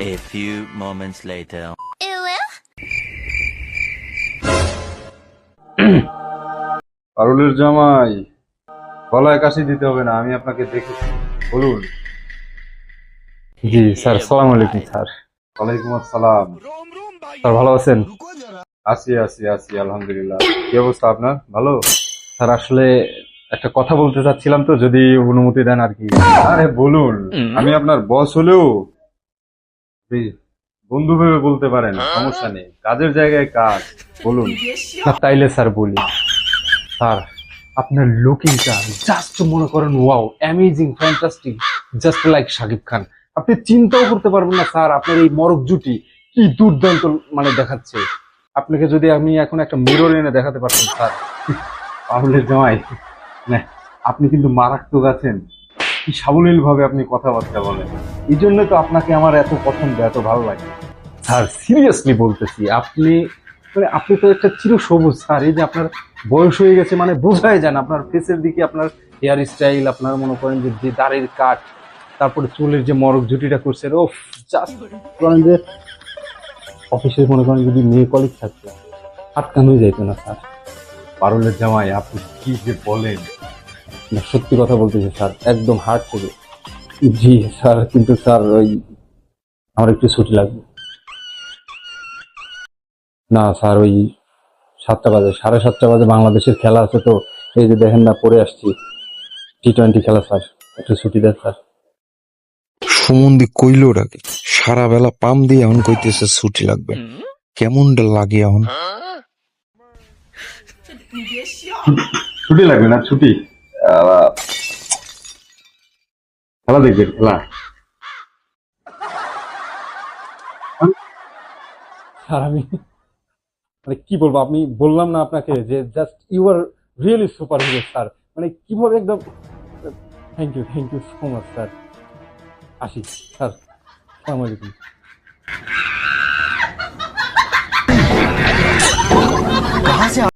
A few moments later. পারুলের জামাই, গলায় কাশি দিতে হবে না, আমি আপনাকে দেখেছি, বলুন। জি স্যার, সালাম আলাইকুম স্যার। ওয়ালাইকুম আসসালাম। স্যার ভালো আছেন? আছি আছি আছি আলহামদুলিল্লাহ। কি অবস্থা আপনার? ভালো? স্যার আসলে একটা কথা বলতে চাচ্ছিলাম, তো যদি অনুমতি দেন আর কি। আরে বলুন, আমি আপনার বস হলেও আপনি বন্ধু ভেবে বলতে পারেন, সমস্যা নেই, কাজের জায়গায় কাজ। বলুন। না তাইলে স্যার বলি। স্যার আপনার লুকিংটা জাস্ট মনে করেন wow, amazing, fantastic, just like Shakib Khan. আপনি চিন্তাও করতে পারবেন না স্যার, আপনার এই মরক জুটি কি দুর্দান্ত মানে দেখাচ্ছে। আপনাকে যদি আমি এখন একটা মিরর এনে দেখাতে পারতাম স্যার। পারুলের জামাই, না, আপনি কিন্তু মারাত্মক আছেন। কি সাবলীল ভাবে আপনি কথাবার্তা বলেন, এই জন্য তো আপনাকে আমার এত পছন্দ, এত ভালো লাগে। স্যার সিরিয়াসলি বলতেছি, আপনি মানে আপনি তো একটা চির সবুজ স্যার। এই যে আপনার বয়স হয়ে গেছে মানে বোঝাই যায় না, আপনার ফেসের দিকে আপনার হেয়ার স্টাইল, আপনার মনে করেন যে দাড়ির কাট, তারপরে চুলের যে মরক জুটিটা করছে, ও জাস্ট করেন যে অফিসে মনে করেন যদি মেয়ে কলিগ থাকতো আটকানোই যাইতো না স্যার। পারুলের জামাই, আপনি কি যে বলেন। না, সত্যি কথা বলতেছি স্যার, একদম হার্ট থেকে। জি স্যার, কিন্তু স্যার ওই আমার একটু ছুটি লাগবে। না স্যার, ওই 7টা বাজে, 7:30 বাজে বাংলাদেশের খেলা আছে, তো এই যে দেখেন না পরে আসছি, T20 খেলা স্যার, একটু ছুটি দেন স্যার। সুমন্দি কইল ডাকে সারা বেলা পাম দিয়ে এখন কইতেছে ছুটি লাগবে, কেমনটা লাগে এখন? ছুটি লাগবে না? ছুটি খেলা দেখবেন, খেলা। স্যার আমি মানে কি বলবো, আপনি বললাম না আপনাকে যে just you are really super hero sir. মানে কিভাবে একদম, thank you so much sir. আসি স্যার, আসসালামু আলাইকুম।